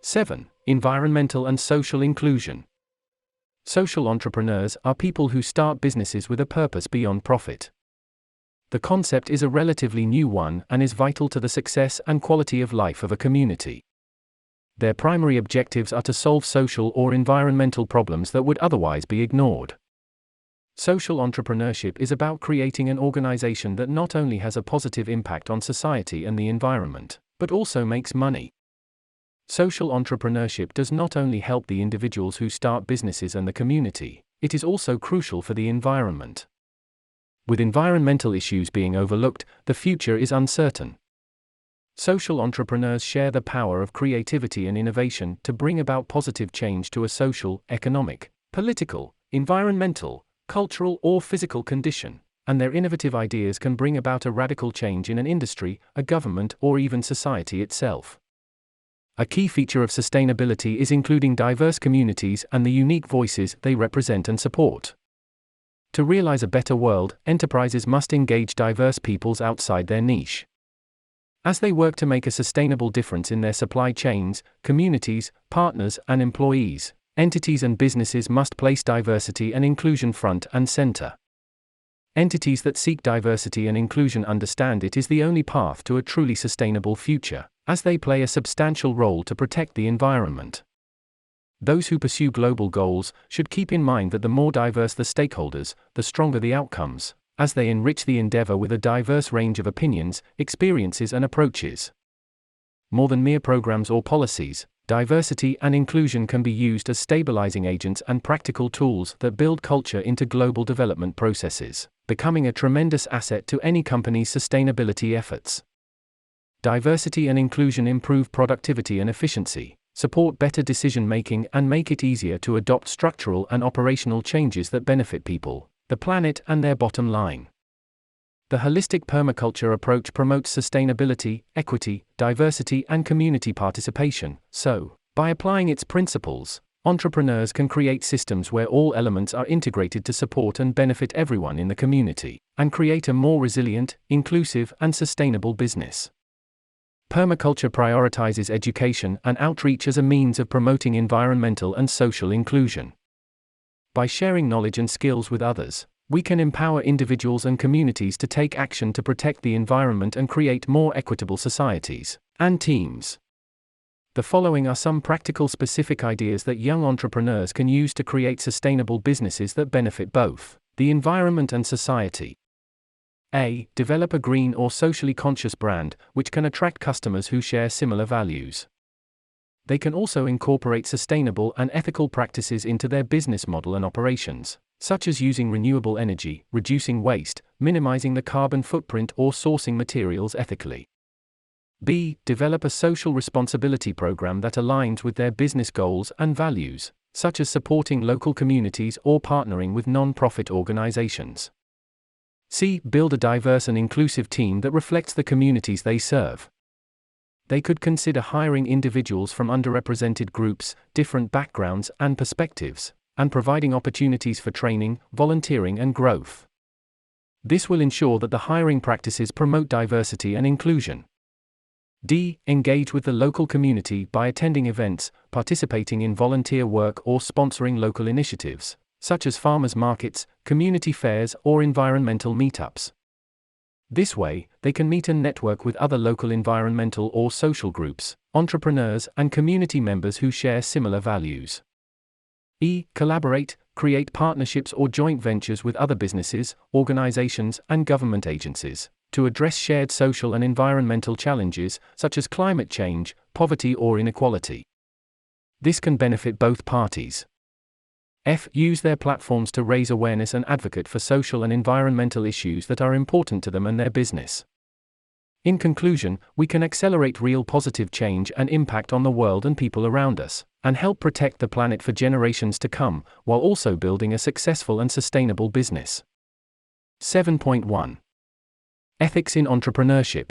7. Environmental and social inclusion. Social entrepreneurs are people who start businesses with a purpose beyond profit. The concept is a relatively new one and is vital to the success and quality of life of a community. Their primary objectives are to solve social or environmental problems that would otherwise be ignored. Social entrepreneurship is about creating an organization that not only has a positive impact on society and the environment, but also makes money. Social entrepreneurship does not only help the individuals who start businesses and the community, it is also crucial for the environment. With environmental issues being overlooked, the future is uncertain. Social entrepreneurs share the power of creativity and innovation to bring about positive change to a social, economic, political, environmental, cultural or physical condition, and their innovative ideas can bring about a radical change in an industry, a government, or even society itself. A key feature of sustainability is including diverse communities and the unique voices they represent and support. To realize a better world, enterprises must engage diverse peoples outside their niche. As they work to make a sustainable difference in their supply chains, communities, partners, and employees, entities and businesses must place diversity and inclusion front and center. Entities that seek diversity and inclusion understand it is the only path to a truly sustainable future, as they play a substantial role to protect the environment. Those who pursue global goals should keep in mind that the more diverse the stakeholders, the stronger the outcomes, as they enrich the endeavor with a diverse range of opinions, experiences, and approaches. More than mere programs or policies, diversity and inclusion can be used as stabilizing agents and practical tools that build culture into global development processes, becoming a tremendous asset to any company's sustainability efforts. Diversity and inclusion improve productivity and efficiency, support better decision-making, and make it easier to adopt structural and operational changes that benefit people, the planet, and their bottom line. The holistic permaculture approach promotes sustainability, equity, diversity, and community participation, so, by applying its principles, entrepreneurs can create systems where all elements are integrated to support and benefit everyone in the community, and create a more resilient, inclusive, and sustainable business. Permaculture prioritizes education and outreach as a means of promoting environmental and social inclusion. By sharing knowledge and skills with others, we can empower individuals and communities to take action to protect the environment and create more equitable societies and teams. The following are some practical specific ideas that young entrepreneurs can use to create sustainable businesses that benefit both the environment and society. A. Develop a green or socially conscious brand, which can attract customers who share similar values. They can also incorporate sustainable and ethical practices into their business model and operations, such as using renewable energy, reducing waste, minimizing the carbon footprint, or sourcing materials ethically. B. Develop a social responsibility program that aligns with their business goals and values, such as supporting local communities or partnering with non-profit organizations. C. Build a diverse and inclusive team that reflects the communities they serve. They could consider hiring individuals from underrepresented groups, different backgrounds and perspectives, and providing opportunities for training, volunteering, and growth. This will ensure that the hiring practices promote diversity and inclusion. D. Engage with the local community by attending events, participating in volunteer work, or sponsoring local initiatives, such as farmers' markets, community fairs, or environmental meetups. This way, they can meet and network with other local environmental or social groups, entrepreneurs, and community members who share similar values. E. Collaborate, create partnerships or joint ventures with other businesses, organizations, and government agencies to address shared social and environmental challenges, such as climate change, poverty, or inequality. This can benefit both parties. F. Use their platforms to raise awareness and advocate for social and environmental issues that are important to them and their business. In conclusion, we can accelerate real positive change and impact on the world and people around us, and help protect the planet for generations to come, while also building a successful and sustainable business. 7.1. Ethics in entrepreneurship.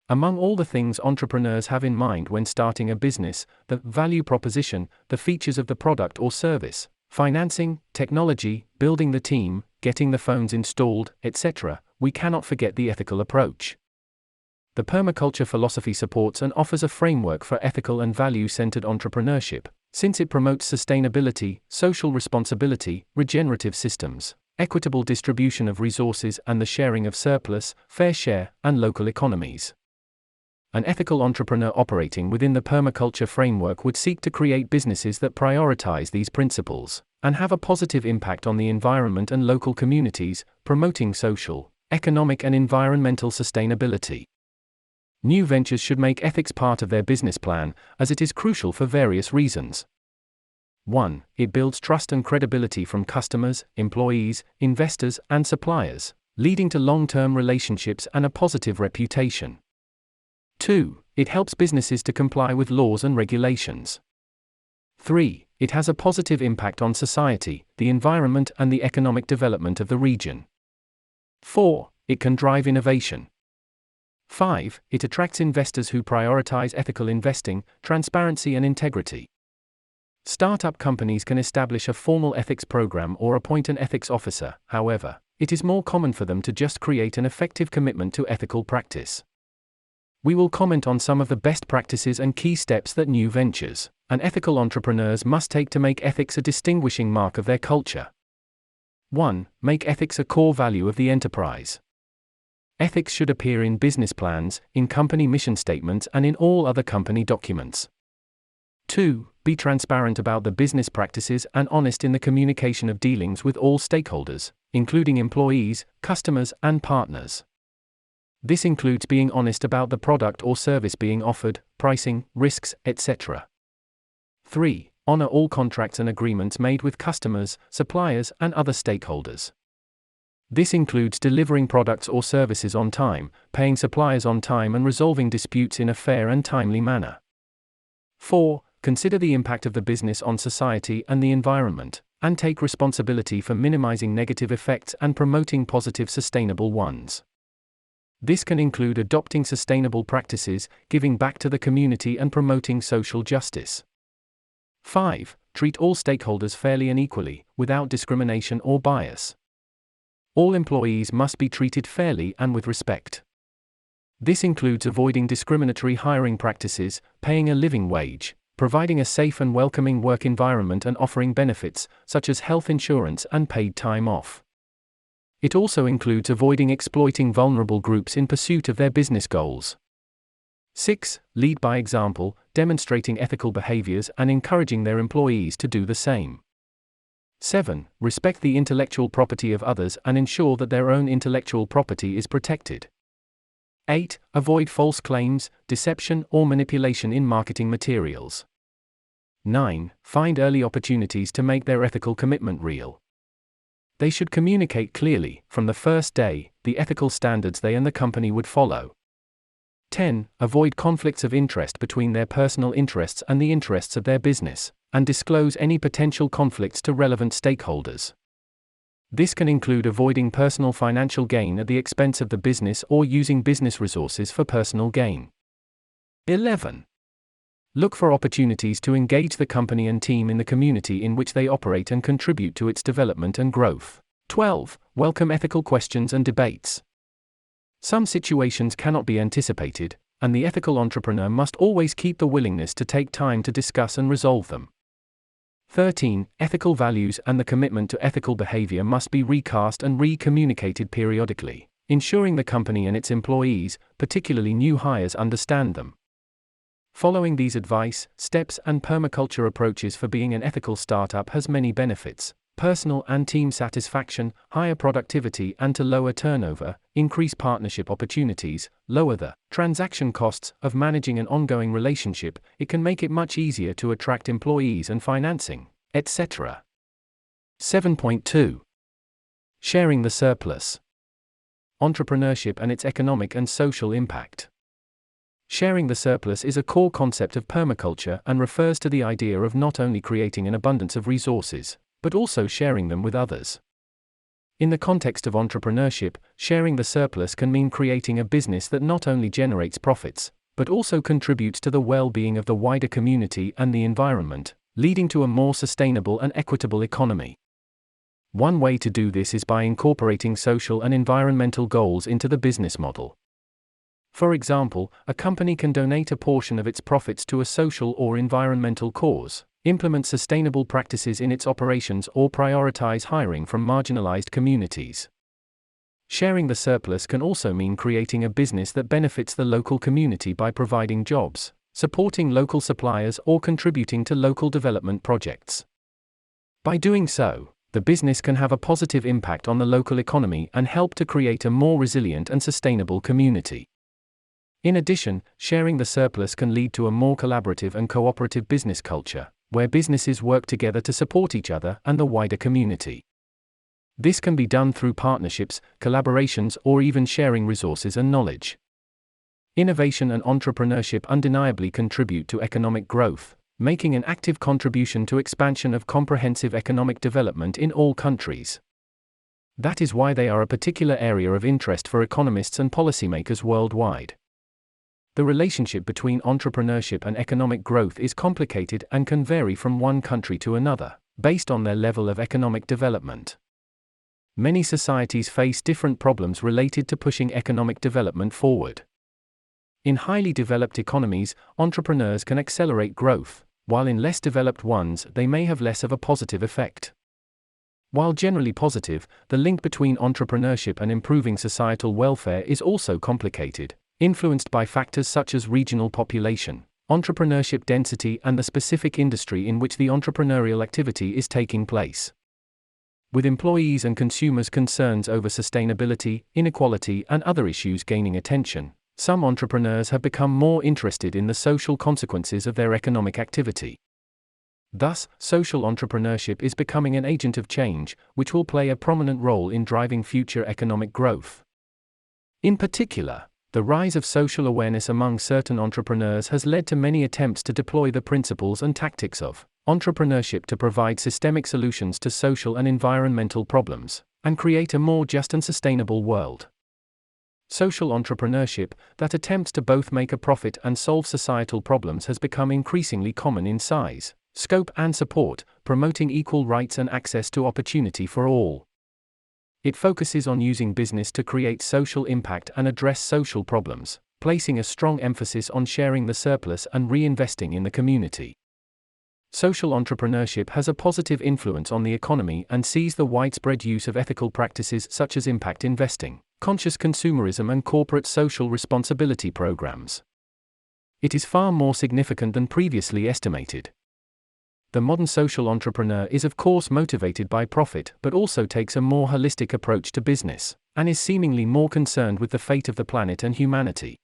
Among all the things entrepreneurs have in mind when starting a business, the value proposition, the features of the product or service, financing, technology, building the team, getting the phones installed, etc., we cannot forget the ethical approach. The permaculture philosophy supports and offers a framework for ethical and value-centered entrepreneurship, since it promotes sustainability, social responsibility, regenerative systems, equitable distribution of resources, and the sharing of surplus, fair share, and local economies. An ethical entrepreneur operating within the permaculture framework would seek to create businesses that prioritize these principles and have a positive impact on the environment and local communities, promoting social, economic, and environmental sustainability. New ventures should make ethics part of their business plan, as it is crucial for various reasons. 1. It builds trust and credibility from customers, employees, investors, and suppliers, leading to long-term relationships and a positive reputation. 2. It helps businesses to comply with laws and regulations. 3. It has a positive impact on society, the environment, and the economic development of the region. 4. It can drive innovation. 5. It attracts investors who prioritize ethical investing, transparency, and integrity. Startup companies can establish a formal ethics program or appoint an ethics officer. However, it is more common for them to just create an effective commitment to ethical practice. We will comment on some of the best practices and key steps that new ventures and ethical entrepreneurs must take to make ethics a distinguishing mark of their culture. 1. Make ethics a core value of the enterprise. Ethics should appear in business plans, in company mission statements, and in all other company documents. 2. Be transparent about the business practices and honest in the communication of dealings with all stakeholders, including employees, customers, and partners. This includes being honest about the product or service being offered, pricing, risks, etc. 3. Honor all contracts and agreements made with customers, suppliers, and other stakeholders. This includes delivering products or services on time, paying suppliers on time, and resolving disputes in a fair and timely manner. 4. Consider the impact of the business on society and the environment, and take responsibility for minimizing negative effects and promoting positive, sustainable ones. This can include adopting sustainable practices, giving back to the community, and promoting social justice. 5. Treat all stakeholders fairly and equally, without discrimination or bias. All employees must be treated fairly and with respect. This includes avoiding discriminatory hiring practices, paying a living wage, providing a safe and welcoming work environment, and offering benefits, such as health insurance and paid time off. It also includes avoiding exploiting vulnerable groups in pursuit of their business goals. 6. Lead by example, demonstrating ethical behaviors and encouraging their employees to do the same. 7. Respect the intellectual property of others and ensure that their own intellectual property is protected. 8. Avoid false claims, deception, or manipulation in marketing materials. 9. Find early opportunities to make their ethical commitment real. They should communicate clearly, from the first day, the ethical standards they and the company would follow. 10. Avoid conflicts of interest between their personal interests and the interests of their business, and disclose any potential conflicts to relevant stakeholders. This can include avoiding personal financial gain at the expense of the business or using business resources for personal gain. 11. Look for opportunities to engage the company and team in the community in which they operate and contribute to its development and growth. 12. Welcome ethical questions and debates. Some situations cannot be anticipated, and the ethical entrepreneur must always keep the willingness to take time to discuss and resolve them. 13. Ethical values and the commitment to ethical behavior must be recast and re-communicated periodically, ensuring the company and its employees, particularly new hires, understand them. Following these advice, steps, and permaculture approaches for being an ethical startup has many benefits: personal and team satisfaction, higher productivity and to lower turnover, increase partnership opportunities, lower the transaction costs of managing an ongoing relationship. It can make it much easier to attract employees and financing, etc. 7.2. Sharing the surplus. Entrepreneurship and its economic and social impact. Sharing the surplus is a core concept of permaculture and refers to the idea of not only creating an abundance of resources, but also sharing them with others. In the context of entrepreneurship, sharing the surplus can mean creating a business that not only generates profits, but also contributes to the well-being of the wider community and the environment, leading to a more sustainable and equitable economy. One way to do this is by incorporating social and environmental goals into the business model. For example, a company can donate a portion of its profits to a social or environmental cause, implement sustainable practices in its operations, or prioritize hiring from marginalized communities. Sharing the surplus can also mean creating a business that benefits the local community by providing jobs, supporting local suppliers, or contributing to local development projects. By doing so, the business can have a positive impact on the local economy and help to create a more resilient and sustainable community. In addition, sharing the surplus can lead to a more collaborative and cooperative business culture, where businesses work together to support each other and the wider community. This can be done through partnerships, collaborations, or even sharing resources and knowledge. Innovation and entrepreneurship undeniably contribute to economic growth, making an active contribution to expansion of comprehensive economic development in all countries. That is why they are a particular area of interest for economists and policymakers worldwide. The relationship between entrepreneurship and economic growth is complicated and can vary from one country to another, based on their level of economic development. Many societies face different problems related to pushing economic development forward. In highly developed economies, entrepreneurs can accelerate growth, while in less developed ones they may have less of a positive effect. While generally positive, the link between entrepreneurship and improving societal welfare is also complicated, influenced by factors such as regional population, entrepreneurship density, and the specific industry in which the entrepreneurial activity is taking place. With employees and consumers' concerns over sustainability, inequality, and other issues gaining attention, some entrepreneurs have become more interested in the social consequences of their economic activity. Thus, social entrepreneurship is becoming an agent of change, which will play a prominent role in driving future economic growth. In particular, the rise of social awareness among certain entrepreneurs has led to many attempts to deploy the principles and tactics of entrepreneurship to provide systemic solutions to social and environmental problems, and create a more just and sustainable world. Social entrepreneurship, that attempts to both make a profit and solve societal problems, has become increasingly common in size, scope, and support, promoting equal rights and access to opportunity for all. It focuses on using business to create social impact and address social problems, placing a strong emphasis on sharing the surplus and reinvesting in the community. Social entrepreneurship has a positive influence on the economy and sees the widespread use of ethical practices such as impact investing, conscious consumerism, and corporate social responsibility programs. It is far more significant than previously estimated. The modern social entrepreneur is of course motivated by profit, but also takes a more holistic approach to business, and is seemingly more concerned with the fate of the planet and humanity.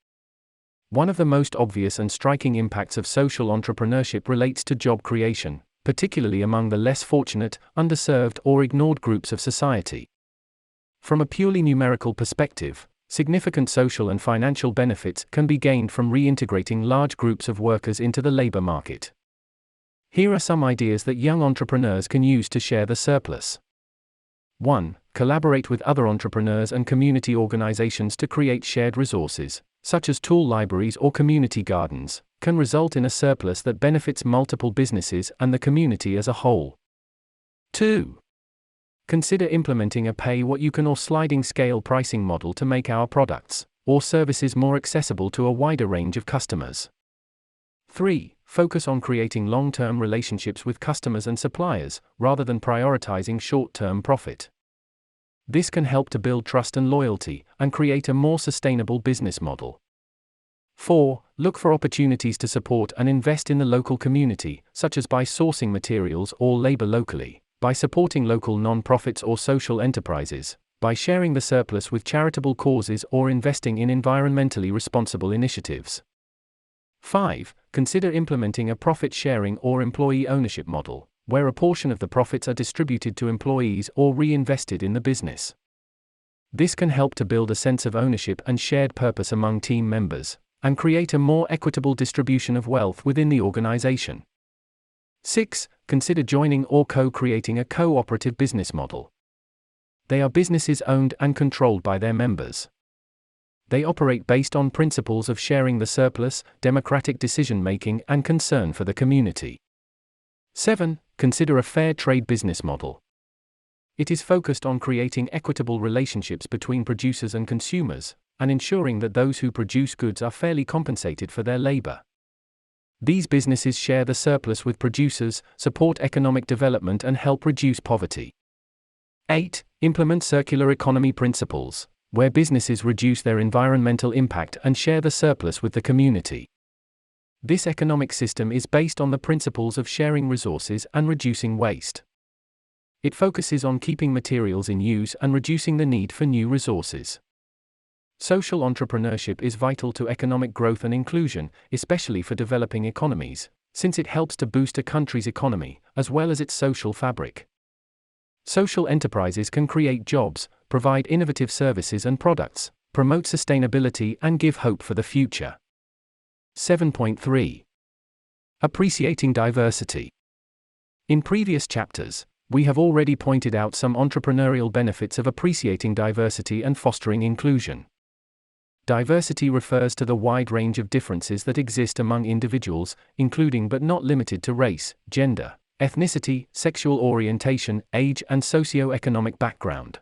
One of the most obvious and striking impacts of social entrepreneurship relates to job creation, particularly among the less fortunate, underserved, or ignored groups of society. From a purely numerical perspective, significant social and financial benefits can be gained from reintegrating large groups of workers into the labor market. Here are some ideas that young entrepreneurs can use to share the surplus. 1. Collaborate with other entrepreneurs and community organizations to create shared resources, such as tool libraries or community gardens, can result in a surplus that benefits multiple businesses and the community as a whole. 2. Consider implementing a pay-what-you-can or sliding scale pricing model to make our products or services more accessible to a wider range of customers. 3. Focus on creating long-term relationships with customers and suppliers, rather than prioritizing short-term profit. This can help to build trust and loyalty, and create a more sustainable business model. 4. Look for opportunities to support and invest in the local community, such as by sourcing materials or labor locally, by supporting local non-profits or social enterprises, by sharing the surplus with charitable causes, or investing in environmentally responsible initiatives. 5. Consider implementing a profit-sharing or employee ownership model, where a portion of the profits are distributed to employees or reinvested in the business. This can help to build a sense of ownership and shared purpose among team members, and create a more equitable distribution of wealth within the organization. 6. Consider joining or co-creating a cooperative business model. They are businesses owned and controlled by their members. They operate based on principles of sharing the surplus, democratic decision-making, and concern for the community. 7. Consider a fair trade business model. It is focused on creating equitable relationships between producers and consumers, and ensuring that those who produce goods are fairly compensated for their labor. These businesses share the surplus with producers, support economic development, and help reduce poverty. 8. Implement circular economy principles, where businesses reduce their environmental impact and share the surplus with the community. This economic system is based on the principles of sharing resources and reducing waste. It focuses on keeping materials in use and reducing the need for new resources. Social entrepreneurship is vital to economic growth and inclusion, especially for developing economies, since it helps to boost a country's economy, as well as its social fabric. Social enterprises can create jobs, provide innovative services and products, promote sustainability, and give hope for the future. 7.3. Appreciating diversity. In previous chapters, we have already pointed out some entrepreneurial benefits of appreciating diversity and fostering inclusion. Diversity refers to the wide range of differences that exist among individuals, including but not limited to race, gender, ethnicity, sexual orientation, age, and socio-economic background.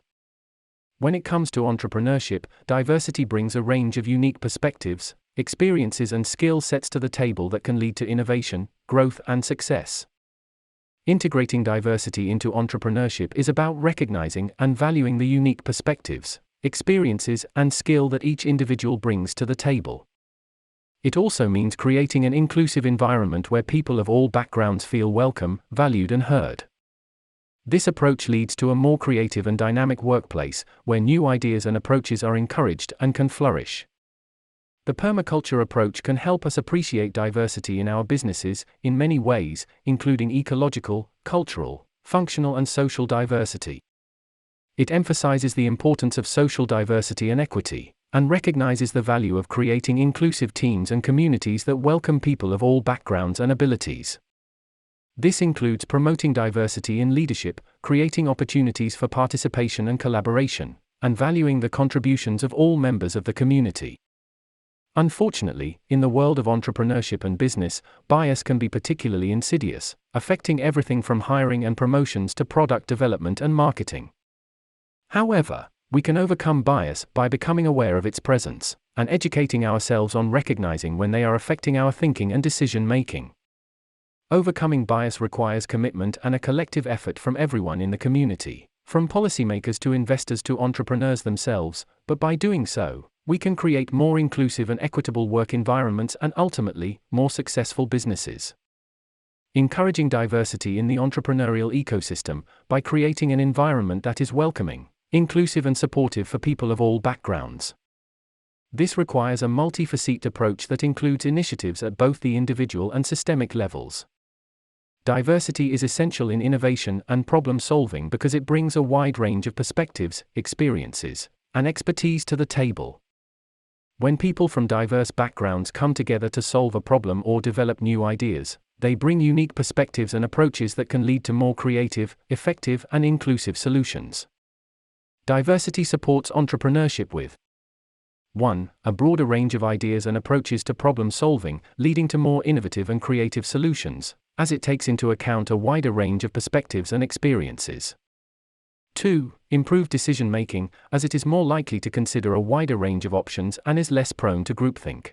When it comes to entrepreneurship, diversity brings a range of unique perspectives, experiences, and skill sets to the table that can lead to innovation, growth, and success. Integrating diversity into entrepreneurship is about recognizing and valuing the unique perspectives, experiences, and skill that each individual brings to the table. It also means creating an inclusive environment where people of all backgrounds feel welcome, valued, and heard. This approach leads to a more creative and dynamic workplace, where new ideas and approaches are encouraged and can flourish. The permaculture approach can help us appreciate diversity in our businesses in many ways, including ecological, cultural, functional, and social diversity. It emphasizes the importance of social diversity and equity, and recognizes the value of creating inclusive teams and communities that welcome people of all backgrounds and abilities. This includes promoting diversity in leadership, creating opportunities for participation and collaboration, and valuing the contributions of all members of the community. Unfortunately, in the world of entrepreneurship and business, bias can be particularly insidious, affecting everything from hiring and promotions to product development and marketing. However, we can overcome bias by becoming aware of its presence, and educating ourselves on recognizing when they are affecting our thinking and decision-making. Overcoming bias requires commitment and a collective effort from everyone in the community, from policymakers to investors to entrepreneurs themselves, but by doing so, we can create more inclusive and equitable work environments and ultimately, more successful businesses. Encouraging diversity in the entrepreneurial ecosystem by creating an environment that is welcoming, inclusive, and supportive for people of all backgrounds. This requires a multifaceted approach that includes initiatives at both the individual and systemic levels. Diversity is essential in innovation and problem solving because it brings a wide range of perspectives, experiences, and expertise to the table. When people from diverse backgrounds come together to solve a problem or develop new ideas, they bring unique perspectives and approaches that can lead to more creative, effective, and inclusive solutions. Diversity supports entrepreneurship with 1. A broader range of ideas and approaches to problem solving, leading to more innovative and creative solutions, as it takes into account a wider range of perspectives and experiences. 2. Improved decision-making, as it is more likely to consider a wider range of options and is less prone to groupthink.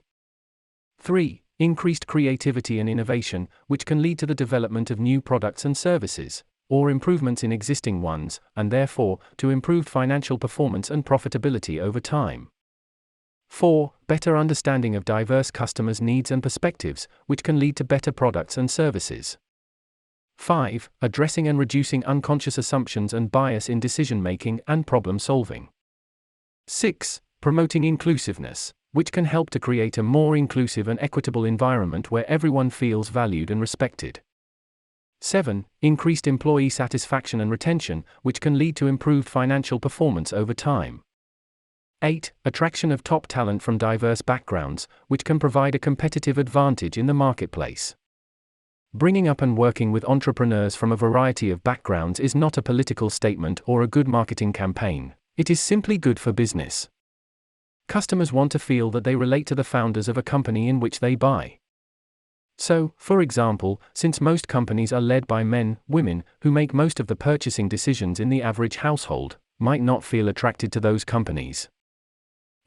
3. Increased creativity and innovation, which can lead to the development of new products and services, or improvements in existing ones, and therefore, to improved financial performance and profitability over time. 4. Better understanding of diverse customers' needs and perspectives, which can lead to better products and services. 5. Addressing and reducing unconscious assumptions and bias in decision-making and problem-solving. 6. Promoting inclusiveness, which can help to create a more inclusive and equitable environment where everyone feels valued and respected. 7. Increased employee satisfaction and retention, which can lead to improved financial performance over time. 8. Attraction of top talent from diverse backgrounds, which can provide a competitive advantage in the marketplace. Bringing up and working with entrepreneurs from a variety of backgrounds is not a political statement or a good marketing campaign, it is simply good for business. Customers want to feel that they relate to the founders of a company in which they buy. So, for example, since most companies are led by men, women, who make most of the purchasing decisions in the average household, might not feel attracted to those companies.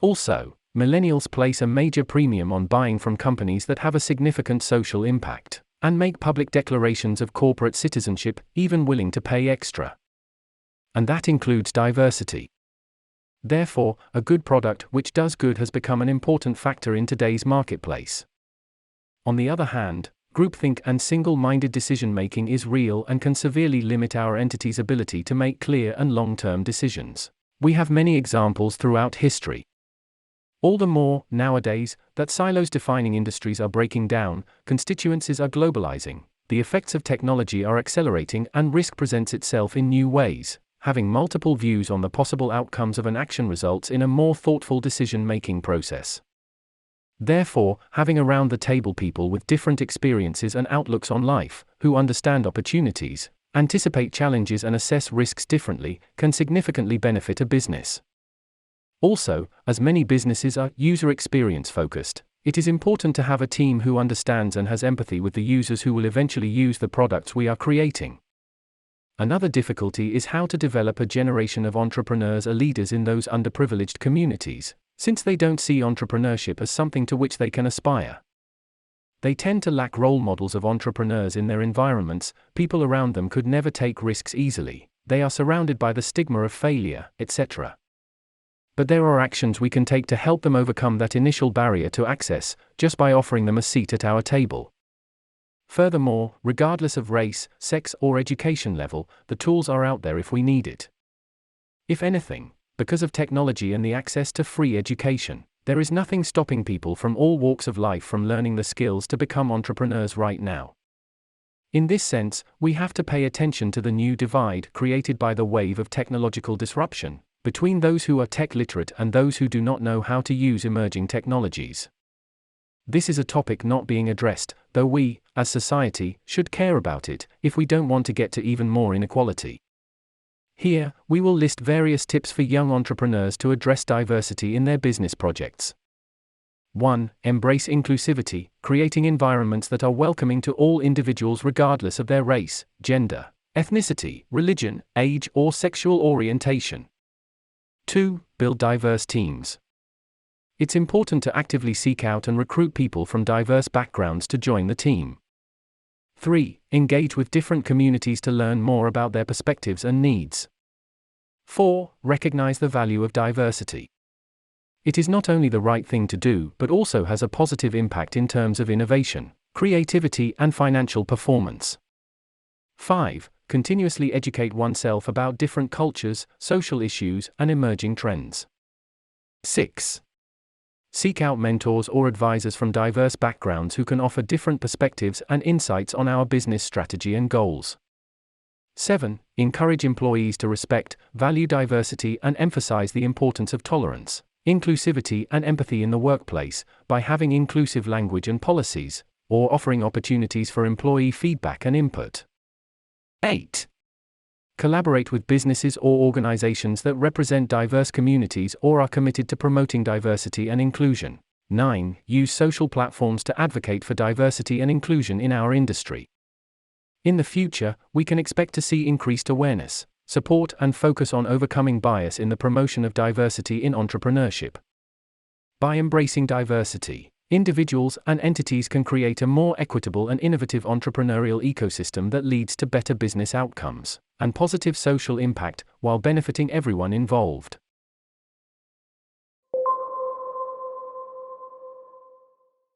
Also, millennials place a major premium on buying from companies that have a significant social impact, and make public declarations of corporate citizenship, even willing to pay extra. And that includes diversity. Therefore, a good product which does good has become an important factor in today's marketplace. On the other hand, groupthink and single-minded decision-making is real and can severely limit our entity's ability to make clear and long-term decisions. We have many examples throughout history. All the more, nowadays, that silos defining industries are breaking down, constituencies are globalizing, the effects of technology are accelerating, and risk presents itself in new ways. Having multiple views on the possible outcomes of an action results in a more thoughtful decision-making process. Therefore, having around the table people with different experiences and outlooks on life, who understand opportunities, anticipate challenges and assess risks differently, can significantly benefit a business. Also, as many businesses are user experience focused, it is important to have a team who understands and has empathy with the users who will eventually use the products we are creating. Another difficulty is how to develop a generation of entrepreneurs or leaders in those underprivileged communities, since they don't see entrepreneurship as something to which they can aspire. They tend to lack role models of entrepreneurs in their environments, people around them could never take risks easily, they are surrounded by the stigma of failure, etc. But there are actions we can take to help them overcome that initial barrier to access, just by offering them a seat at our table. Furthermore, regardless of race, sex, or education level, the tools are out there if we need it. If anything, because of technology and the access to free education, there is nothing stopping people from all walks of life from learning the skills to become entrepreneurs right now. In this sense, we have to pay attention to the new divide created by the wave of technological disruption, between those who are tech literate and those who do not know how to use emerging technologies. This is a topic not being addressed, though we, as society, should care about it, if we don't want to get to even more inequality. Here, we will list various tips for young entrepreneurs to address diversity in their business projects. 1. Embrace inclusivity, creating environments that are welcoming to all individuals regardless of their race, gender, ethnicity, religion, age, or sexual orientation. 2. Build diverse teams. It's important to actively seek out and recruit people from diverse backgrounds to join the team. 3. Engage with different communities to learn more about their perspectives and needs. 4. Recognize the value of diversity. It is not only the right thing to do but also has a positive impact in terms of innovation, creativity, and financial performance. 5. Continuously educate oneself about different cultures, social issues, and emerging trends. 6. Seek out mentors or advisors from diverse backgrounds who can offer different perspectives and insights on our business strategy and goals. 7. Encourage employees to respect, value diversity, and emphasize the importance of tolerance, inclusivity, and empathy in the workplace, by having inclusive language and policies, or offering opportunities for employee feedback and input. 8. Collaborate with businesses or organizations that represent diverse communities or are committed to promoting diversity and inclusion. 9. Use social platforms to advocate for diversity and inclusion in our industry. In the future, we can expect to see increased awareness, support, and focus on overcoming bias in the promotion of diversity in entrepreneurship. By embracing diversity, individuals and entities can create a more equitable and innovative entrepreneurial ecosystem that leads to better business outcomes and positive social impact while benefiting everyone involved.